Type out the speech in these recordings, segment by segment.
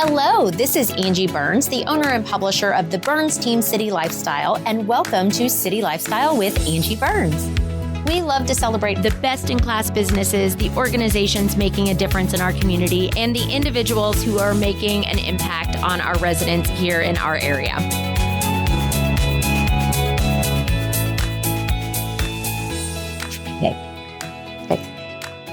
Hello, this is Angi Burns, the owner and publisher of the Burns Team City Lifestyle, and welcome to City Lifestyle with Angi Burns. We love to celebrate the best-in-class businesses, the organizations making a difference in our community, and the individuals who are making an impact on our residents here in our area.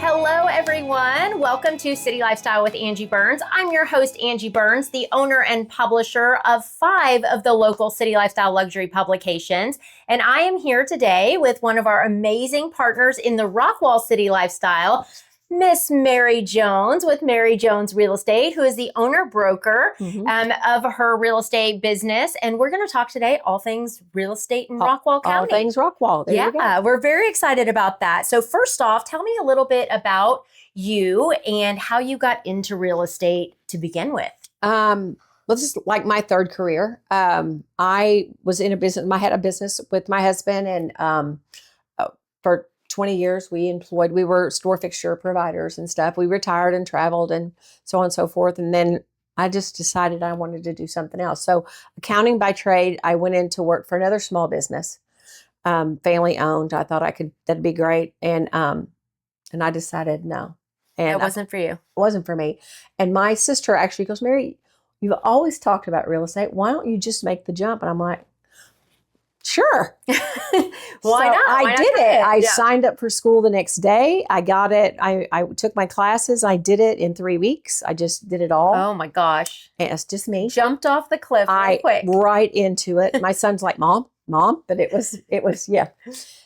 Hello, everyone. Welcome to City Lifestyle with Angi Burns. I'm your host, Angi Burns, the owner and publisher of 5 of the local City Lifestyle luxury publications. And I am here today with one of our amazing partners in the Rockwall City Lifestyle, Miss Mary Jones with Mary Jones Real Estate, who is the owner broker of her real estate business. And we're going to talk today all things real estate in Rockwall County. All things Rockwall. There you go. We're very excited about that. So first off, tell me a little bit about you and how you got into real estate to begin with. Well, this is like my third career. I was in a business. I had a business with my husband, and for 20 years, we were store fixture providers and stuff. We retired and traveled and so on and so forth. And then I just decided I wanted to do something else. So accounting by trade, I went in to work for another small business, family owned. I thought that'd be great. And I decided no. And it wasn't for you. It wasn't for me. And my sister actually goes, Mary, you've always talked about real estate. Why don't you just make the jump? And I'm like, sure. Why not? I did it. I signed up for school the next day. I got it. I took my classes. I did it in 3 weeks. I just did it all. Oh my gosh. And it's just me. Jumped off the cliff real quick. Right into it. My son's like, Mom, but it was, yeah.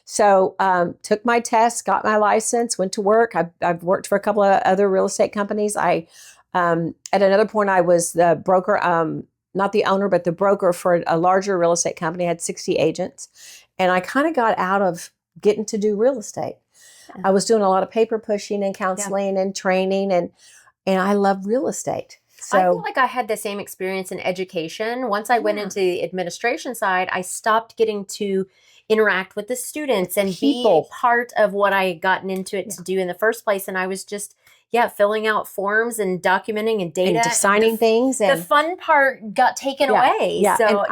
So, took my test, got my license, went to work. I've worked for a couple of other real estate companies. At another point, I was the broker, not the owner, but the broker for a larger real estate company. I had 60 agents. And I kind of got out of getting to do real estate. Yeah. I was doing a lot of paper pushing and counseling and training, and I love real estate. So I feel like I had the same experience in education. Once I went into the administration side, I stopped getting to interact with the students and be a part of what I had gotten into it to do in the first place. And I was just filling out forms and documenting and data. And signing things. And the fun part got taken away. Yeah. So,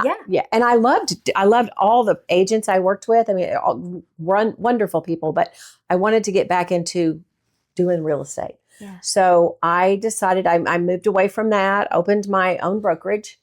And I loved all the agents I worked with. I mean, all wonderful people, but I wanted to get back into doing real estate. Yeah. So I decided I moved away from that, opened my own brokerage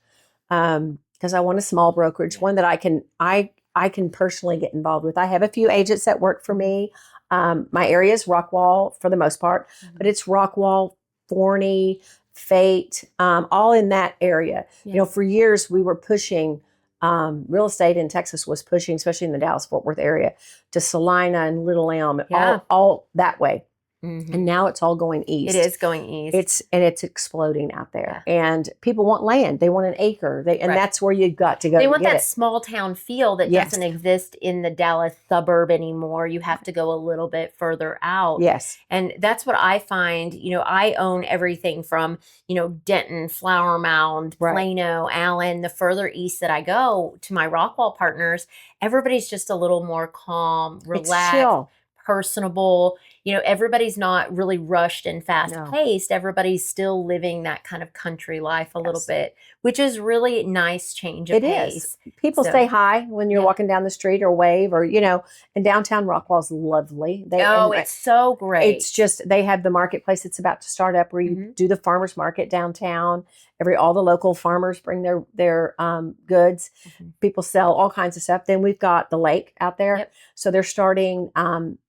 because I want a small brokerage, one that I can personally get involved with. I have a few agents that work for me. My area is Rockwall for the most part, but it's Rockwall, Forney, Fate, all in that area. Yeah. You know, for years we were pushing, real estate in Texas was pushing, especially in the Dallas-Fort Worth area, to Salina and Little Elm, all that way. Mm-hmm. And now it's all going east. It is going east. It's exploding out there. Yeah. And people want land. They want an acre. That's where you've got to go. They want that small town feel that doesn't exist in the Dallas suburb anymore. You have to go a little bit further out. Yes. And that's what I find. You know, I own everything from, Denton, Flower Mound, Plano, Allen. The further east that I go to my Rockwall partners, everybody's just a little more calm, relaxed, chill, personable. Everybody's not really rushed and fast paced. Everybody's still living that kind of country life a little bit, which is really nice change of pace. People say hi when you're walking down the street or wave or, and downtown Rockwall's lovely. It's so great. It's just, they have the marketplace that's about to start up where you do the farmer's market downtown. All the local farmers bring their goods. Mm-hmm. People sell all kinds of stuff. Then we've got the lake out there. Yep. So they're starting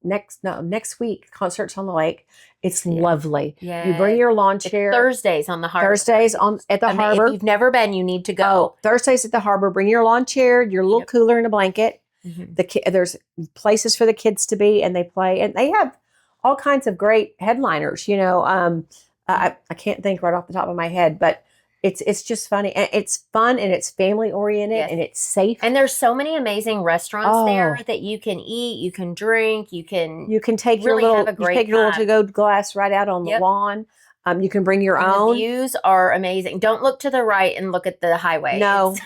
next week, concerts on the lake. It's lovely. Yeah. You bring your lawn chair. Thursdays on the harbor. Thursdays at the harbor. If you've never been, you need to go. Oh, Thursdays at the harbor. Bring your lawn chair, your little cooler and a blanket. Mm-hmm. There's places for the kids to be, and they play. And they have all kinds of great headliners. I can't think right off the top of my head, but it's just funny, and it's fun, and it's family oriented, and it's safe. And there's so many amazing restaurants there that you can eat, you can drink, you can take really your little have a great your little to-go glass right out on the lawn. You can bring your own. The views are amazing. Don't look to the right and look at the highway. No.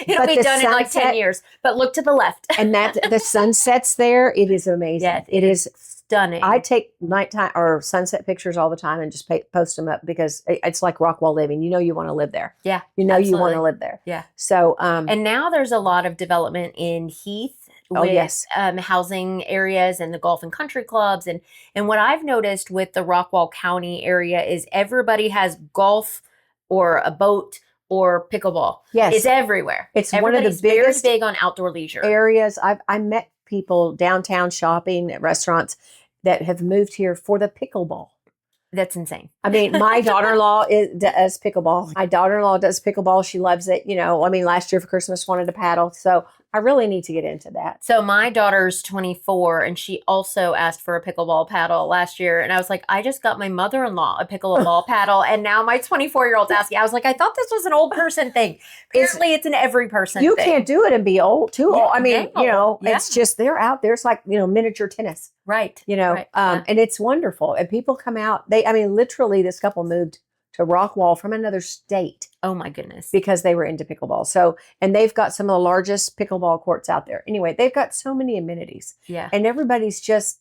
It'll be done in like 10 years, but look to the left. And that the sunsets there, it is amazing. Yes, it is stunning. I take nighttime or sunset pictures all the time and just post them up because it's like Rockwall living. You know, you want to live there. Yeah, you know, absolutely. you want to live there. Yeah. So, and now there's a lot of development in Heath with housing areas and the golf and country clubs. And what I've noticed with the Rockwall County area is everybody has golf or a boat or pickleball. Yes. It's everywhere. It's one of the biggest very big on outdoor leisure areas. I met people downtown shopping at restaurants that have moved here for the pickleball. That's insane. I mean, my daughter-in-law does pickleball. My daughter-in-law does pickleball. She loves it. You know, I mean, last year for Christmas wanted to paddle. So I really need to get into that. So my daughter's 24 and she also asked for a pickleball paddle last year. And I was like, I just got my mother-in-law a pickleball paddle. And now my 24-year-old's asking. I was like, I thought this was an old person thing. Apparently it's an every person you thing. Can't do it and be old, too old. I mean, no. you know, it's just, they're out there. It's like, you know, miniature tennis. Right. You know, and it's wonderful. And people come out. I mean, literally this couple moved to Rockwall from another state. Oh my goodness. Because they were into pickleball. So, and they've got some of the largest pickleball courts out there. Anyway, they've got so many amenities. Yeah. And everybody's just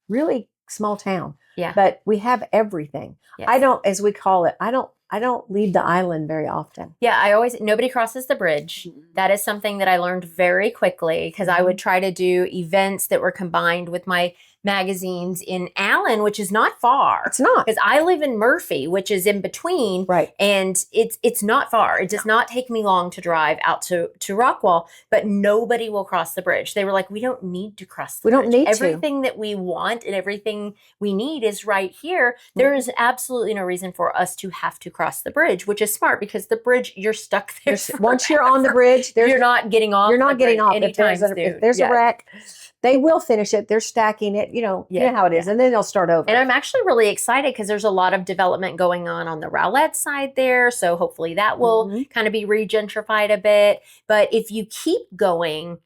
really small town. Yeah. But we have everything. Yes. I don't, as we call it, I don't leave the island very often. Yeah, nobody crosses the bridge. Mm-hmm. That is something that I learned very quickly because I would try to do events that were combined with my magazines in Allen, which is not far. It's not. Because I live in Murphy, which is in between. Right. And it's not far. It does not take me long to drive out to Rockwall, but nobody will cross the bridge. They were like, we don't need to cross the bridge. We don't need everything that we want and everything we need is right here. There is absolutely no reason for us to have to cross the bridge, which is smart because the bridge, you're stuck there. Once you're on the bridge, you're not getting off. You're not getting off. If there's a wreck, they will finish it. They're stacking it. You know how it is. And then they'll start over. And I'm actually really excited because there's a lot of development going on the Rowlett side there. So hopefully that will kind of be regentrified a bit. But if you keep going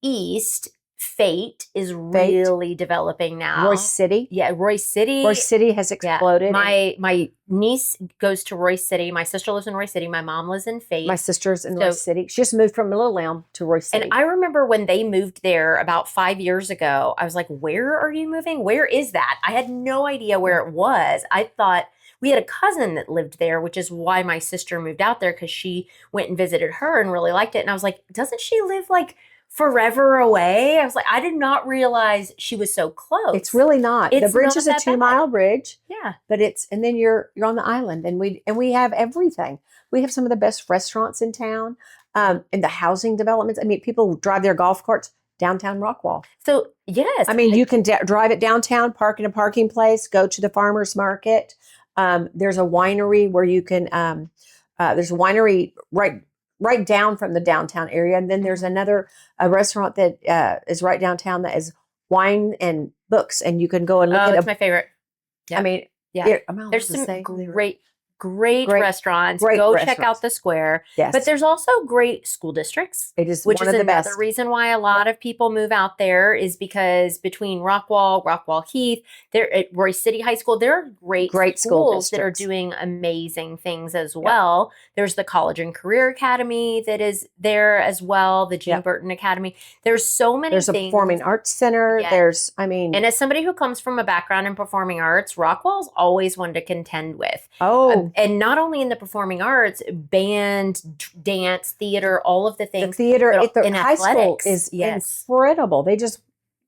east, Fate is really developing now. Royse City. Yeah, Royse City. Royse City has exploded. Yeah. My niece goes to Royse City. My sister lives in Royse City. My mom lives in Fate. My sister's in Royse City. She just moved from Little Elm to Royse City. And I remember when they moved there about 5 years ago, I was like, where are you moving? Where is that? I had no idea where it was. I thought we had a cousin that lived there, which is why my sister moved out there because she went and visited her and really liked it. And I was like, doesn't she live like forever away? I was like, I did not realize she was so close. It's really not. The bridge is a 2-mile bridge. Yeah. But and then you're on the island and we have everything. We have some of the best restaurants in town, and the housing developments. I mean, people drive their golf carts downtown Rockwall. So yes. I mean, you can drive it downtown, park in a parking place, go to the farmer's market. There's a winery where you can, there's a winery right down from the downtown area. And then there's a restaurant that is right downtown that is wine and books. And you can go and look at it. That's my favorite. Yeah. I mean, there's some great restaurants. Go check out the square. Yes. But there's also great school districts. It is which one is of the another best. reason why a lot of people move out there is because between Rockwall Heath, there at Royse City High School, there are great schools that are doing amazing things as well. There's the College and Career Academy that is there as well, the Jean Burton Academy. There's so many things. There's a performing arts center. Yes. And as somebody who comes from a background in performing arts, Rockwall's always one to contend with. Oh. And not only in the performing arts, band, dance, theater, all of the things. The theater at the high athletics. school is incredible. They just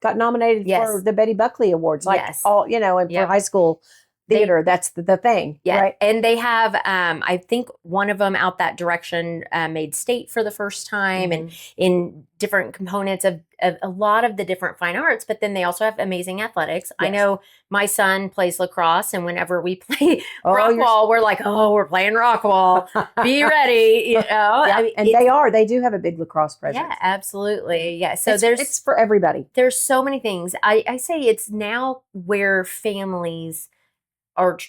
got nominated for the Betty Buckley Awards. Like and for high school theater, that's the thing. Yeah. Right? And they have, I think one of them out that direction made state for the first time and in different components of a lot of the different fine arts, but then they also have amazing athletics. Yes. I know my son plays lacrosse, and whenever we play Rockwall, we're like, we're playing Rockwall. Be ready. You know? I mean, and they do have a big lacrosse presence. Yeah, absolutely. Yeah. So it's for everybody. There's so many things. I say it's now where families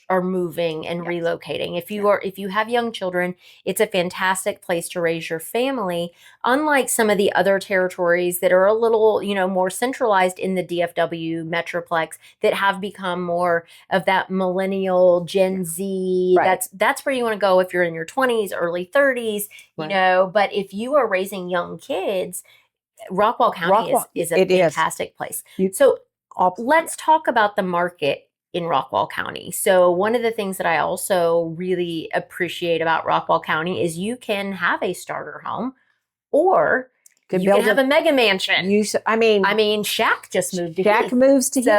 are moving and relocating. If you have young children, it's a fantastic place to raise your family. Unlike some of the other territories that are a little, more centralized in the DFW Metroplex that have become more of that millennial Gen Z. Right. That's where you want to go if you're in your 20s, early 30s, but if you are raising young kids, Rockwall County is a fantastic place. So Let's talk about the market in Rockwall County. So one of the things that I also really appreciate about Rockwall County is you can have a starter home, or you can have a mega mansion. I mean, Shaq just moved to Heath. Shaq moves to Heath,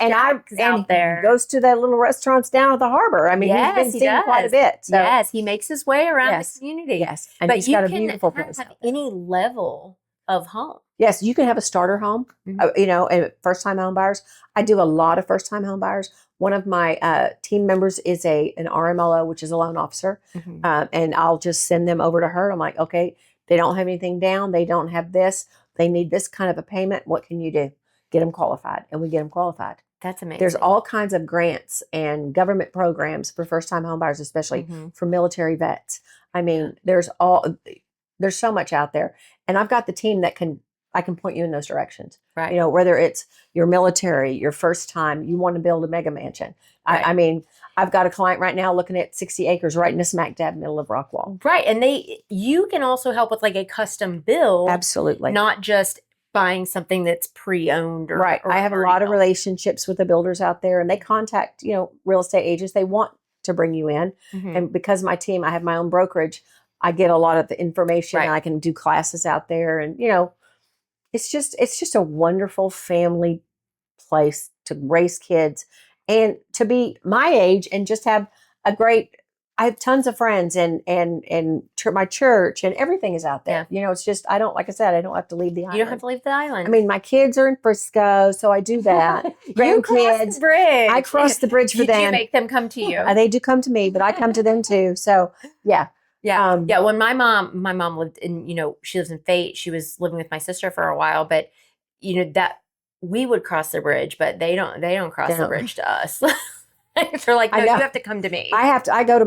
and he goes to the little restaurants down at the harbor. I mean, he's been seen quite a bit. So. Yes, he makes his way around the community. Yes, and he's got a beautiful place. Have any level of home. Yes, you can have a starter home. And first-time home buyers. I do a lot of first-time home buyers. One of my team members is an RMLO, which is a loan officer, and I'll just send them over to her. I'm like, okay. They don't have anything down. They don't have this. They need this kind of a payment. What can you do? Get them qualified. And we get them qualified. That's amazing. There's all kinds of grants and government programs for first-time home buyers, especially for military vets. I mean, there's so much out there. And I've got the team that I can point you in those directions. Right. Whether it's your military, your first time, you want to build a mega mansion. Right. I mean, I've got a client right now looking at 60 acres right in the smack dab middle of Rockwall. Right. And you can also help with like a custom build. Absolutely. Not just buying something that's pre-owned. Right. I have a lot of relationships with the builders out there, and they contact, real estate agents. They want to bring you in. And because my team, I have my own brokerage, I get a lot of the information and I can do classes out there. And, it's just a wonderful family place to raise kids and to be my age and just have I have tons of friends and my church and everything is out there. It's just, like I said, I don't have to leave the island. You don't have to leave the island. I mean, my kids are in Frisco, so I do that. You cross the bridge. I cross the bridge for them. Did you make them come to you? They do come to me, but I come to them too. So yeah. Yeah. When my mom lived in, she lives in Fate. She was living with my sister for a while, but that we would cross the bridge, but they don't cross the bridge to us. They're like, no, you have to come to me. I go to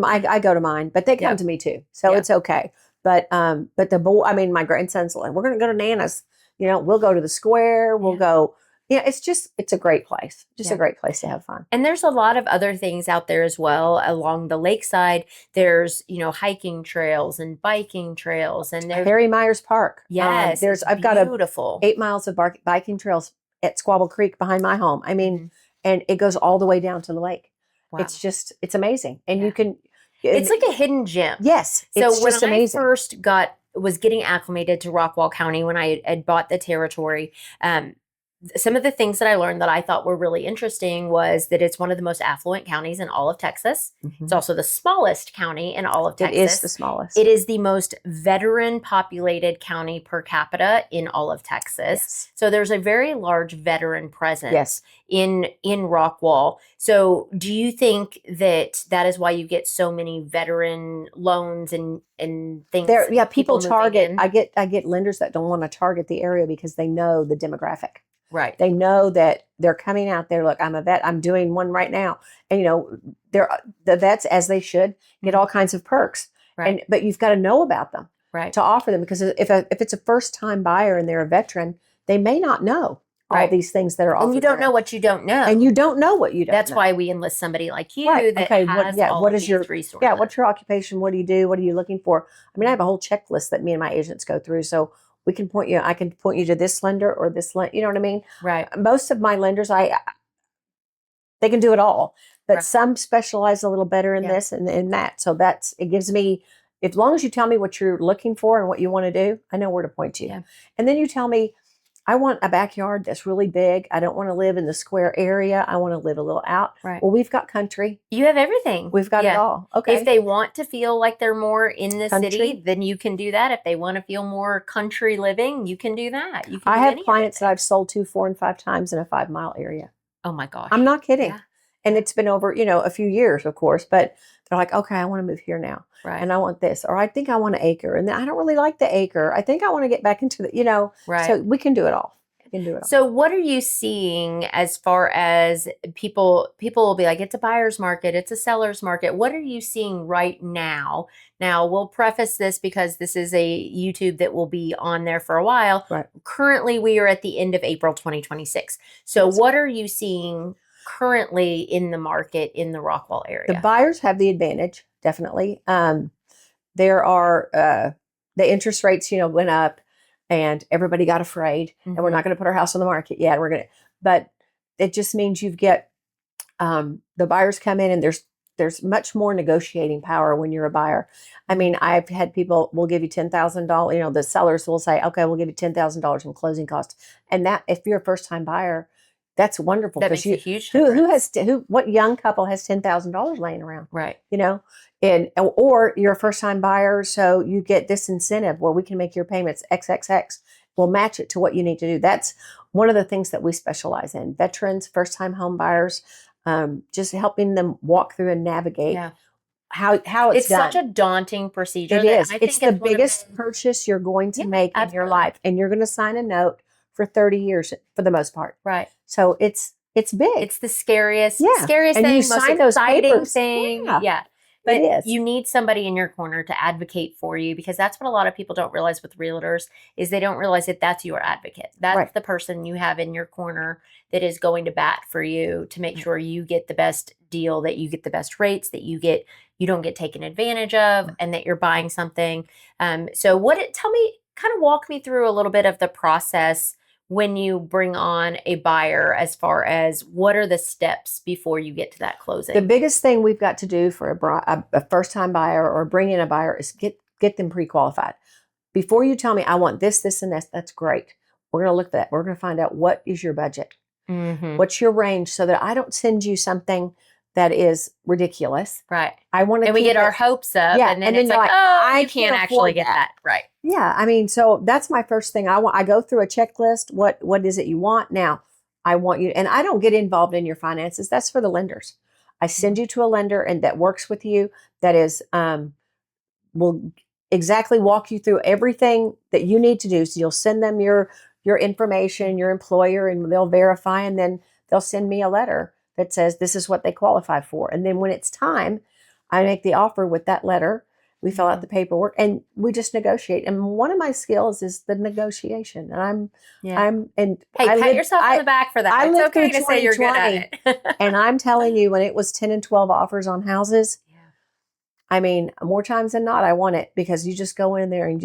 mine, but they come to me too. So it's okay. But my grandson's like, we're going to go to Nana's, we'll go to the square. We'll go. Yeah, it's a great place. Just a great place to have fun. And there's a lot of other things out there as well along the lakeside. There's, hiking trails and biking trails, and there's Harry Myers Park. Yes, I've got 8 miles of biking trails at Squabble Creek behind my home. I mean, and it goes all the way down to the lake. Wow. It's amazing. And you can, it's like a hidden gem. Yes. So when I first was getting acclimated to Rockwall County, when I had bought the territory, some of the things that I learned that I thought were really interesting was that it's one of the most affluent counties in all of Texas. It's also the smallest county in all of Texas. It is the smallest. It is the most veteran populated county per capita in all of Texas. Yes. So there's a very large veteran presence in Rockwall. So do you think that is why you get so many veteran loans and things? People target. I get lenders that don't want to target the area because they know the demographic. Right. They know that they're coming out there. Look, I'm a vet. I'm doing one right now. And, the vets, as they should, get all kinds of perks. Right. But you've got to know about them to offer them. Because if it's a first-time buyer and they're a veteran, they may not know all these things that are offered. And you don't know what you don't know. And you don't know what you don't know. That's why we enlist somebody like you that has all of these resources. Yeah, what's your occupation? What do you do? What are you looking for? I mean, I have a whole checklist that me and my agents go through. So I can point you to this lender or this lender. You know what I mean? Right. Most of my lenders, they can do it all, but some specialize a little better in this and in that. So it gives me, as long as you tell me what you're looking for and what you want to do, I know where to point you. Yeah. And then you tell me, I want a backyard that's really big. I don't want to live in the square area. I want to live a little out. Right. Well, we've got country. You have everything. We've got it all. Okay. If they want to feel like they're more in the city, then you can do that. If they want to feel more country living, you can do that. I have clients that I've sold to 4 and 5 times in a 5-mile area. Oh my gosh. I'm not kidding. Yeah. And it's been over, a few years, of course, but they're like, okay, I want to move here now. Right. And I want this, or I think I want an acre. And I don't really like the acre. I think I want to get back into the, Right. So we can do it all. So what are you seeing as far as people will be like, it's a buyer's market, it's a seller's market. What are you seeing right now? Now, we'll preface this because this is a YouTube that will be on there for a while. Right. Currently, we are at the end of April 2026. So what are you seeing currently in the market in the Rockwall area? The buyers have the advantage, definitely. There are, the interest rates, went up. And everybody got afraid, and we're not going to put our house on the market yet. But it just means you get the buyers come in, and there's much more negotiating power when you're a buyer. I mean, I've had people will give you $10,000. The sellers will say, "Okay, we'll give you $10,000 in closing costs," and that if you're a first time buyer, that's wonderful. That makes a huge difference. What young couple has $10,000 laying around? Right. Or you're a first time buyer, so you get this incentive where we can make your payments XXX. We'll match it to what you need to do. That's one of the things that we specialize in. Veterans, first time home buyers, just helping them walk through and navigate how it's done. Such a daunting procedure. It is. It's the biggest purchase you're going to make in your life, and you're going to sign a note for 30 years for the most part. Right. So it's big. It's the scariest and thing, you most sign those exciting papers. thing. Yeah. But you need somebody in your corner to advocate for you, because that's what a lot of people don't realize with realtors is they don't realize that that's your advocate. That's the person you have in your corner that is going to bat for you to make sure you get the best deal, that you get the best rates, that you don't get taken advantage of, and that you're buying something. So walk me through a little bit of the process when you bring on a buyer, as far as what are the steps before you get to that closing? The biggest thing we've got to do for a first-time buyer or bring in a buyer is get them pre-qualified. Before you tell me, I want this, this, and this, that's great. We're going to look at that. We're going to find out what is your budget. Mm-hmm. What's your range, so that I don't send you something that is ridiculous. Right. I want to. And we get our hopes up, and then it's like, I can't actually get that. Right. Yeah. I mean, so that's my first thing. I go through a checklist. What is it you want? Now, I want you, and I don't get involved in your finances. That's for the lenders. I send you to a lender and that works with you. That is, will exactly walk you through everything that you need to do. So you'll send them your information, your employer, and they'll verify, and then they'll send me a letter that says this is what they qualify for. And then when it's time, I make the offer with that letter. We fill out the paperwork and we just negotiate. And one of my skills is the negotiation. And hey, pat yourself on the back for that. It's okay to say you're good at it. And I'm telling you, when it was 10 and 12 offers on houses, I mean, more times than not, I want it, because you just go in there and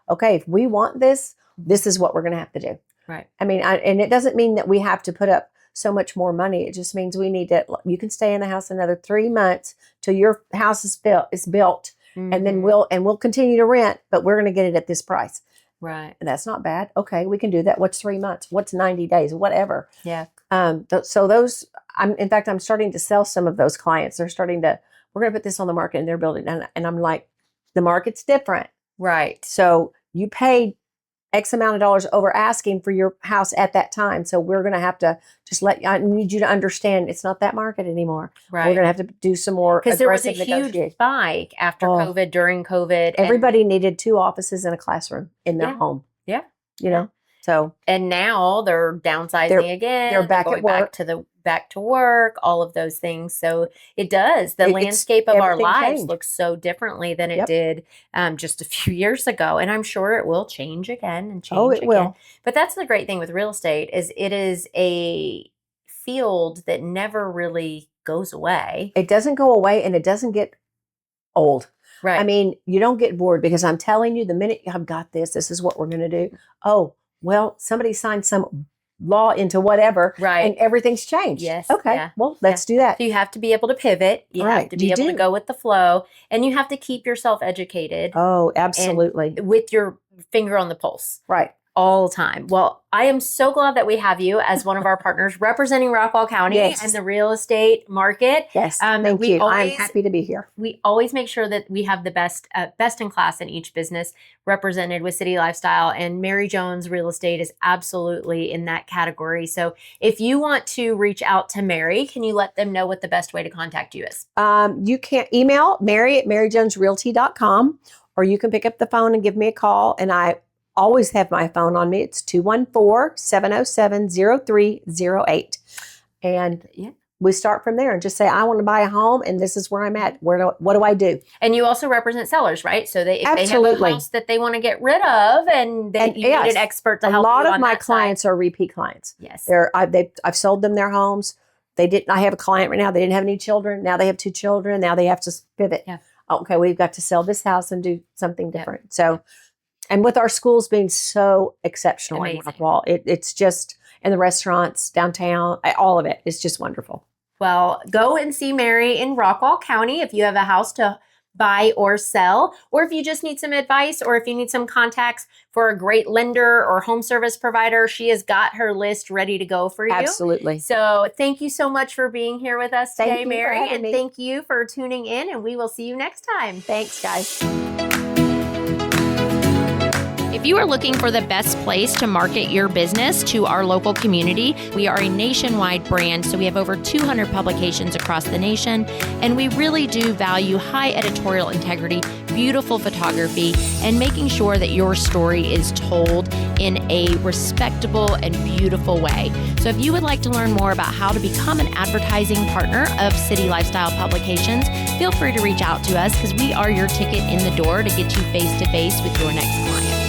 okay, if we want this, this is what we're going to have to do. Right. I mean, and it doesn't mean that we have to put up so much more money. It just means we need to. You can stay in the house another 3 months till your house is built, mm-hmm. and then we'll continue to rent, but we're going to get it at this price. Right. And that's not bad. Okay, we can do that. What's 3 months? What's 90 days? Whatever. Yeah. So those, I'm starting to sell some of those clients. They're starting to. We're going to put this on the market in their building, and I'm like, the market's different. Right. So you paid X amount of dollars over asking for your house at that time. So we're going to have to I need you to understand it's not that market anymore. Right. We're going to have to do some more aggressive negotiation. Because there was a huge spike after COVID, during COVID. Everybody needed 2 offices and a classroom in their home. Yeah. And now they're downsizing again. They're back at work. Back to work, all of those things. So it does. The landscape of our lives looks so differently than it did just a few years ago. And I'm sure it will change again and change again. Will. But that's the great thing with real estate, is it is a field that never really goes away. It doesn't go away, and it doesn't get old. Right. I mean, you don't get bored, because I'm telling you, the minute I've got this is what we're going to do. Oh, well, somebody signed some law into whatever, right, and everything's changed. Yes. Okay. Yeah. Well, let's do that. So you have to be able to pivot. You have to be able to go with the flow, and you have to keep yourself educated. Oh, absolutely. With your finger on the pulse. Right. All the time. Well, I am so glad that we have you as one of our partners representing Rockwall County and the real estate market. Yes, thank you. I'm happy to be here. We always make sure that we have the best in class in each business represented with City Lifestyle, and Mary Jones Real Estate is absolutely in that category. So if you want to reach out to Mary, can you let them know what the best way to contact you is? You can email Mary at maryjonesrealty.com, or you can pick up the phone and give me a call, and I always have my phone on me. It's 214-707-0308. And we start from there and just say, I want to buy a home, and this is where I'm at. What do I do? And you also represent sellers, right? So if they have a house that they want to get rid of, and you need an expert to help you on that. A lot of my clients are repeat clients. Yes. I've sold them their homes. I have a client right now. They didn't have any children. Now they have 2 children. Now they have to pivot. Yeah. Okay, we've got to sell this house and do something different. Yep. So, and with our schools being so exceptional in Rockwall, it's just, and the restaurants downtown. All of it is just wonderful. Well, go and see Mary in Rockwall County if you have a house to buy or sell, or if you just need some advice, or if you need some contacts for a great lender or home service provider. She has got her list ready to go for you. Absolutely. So thank you so much for being here with us today, Thank you Mary. for having And me. thank you for tuning in, and we will see you next time. Thanks, guys. If you are looking for the best place to market your business to our local community, we are a nationwide brand, so we have over 200 publications across the nation, and we really do value high editorial integrity, beautiful photography, and making sure that your story is told in a respectable and beautiful way. So if you would like to learn more about how to become an advertising partner of City Lifestyle Publications, feel free to reach out to us because we are your ticket in the door to get you face-to-face with your next client.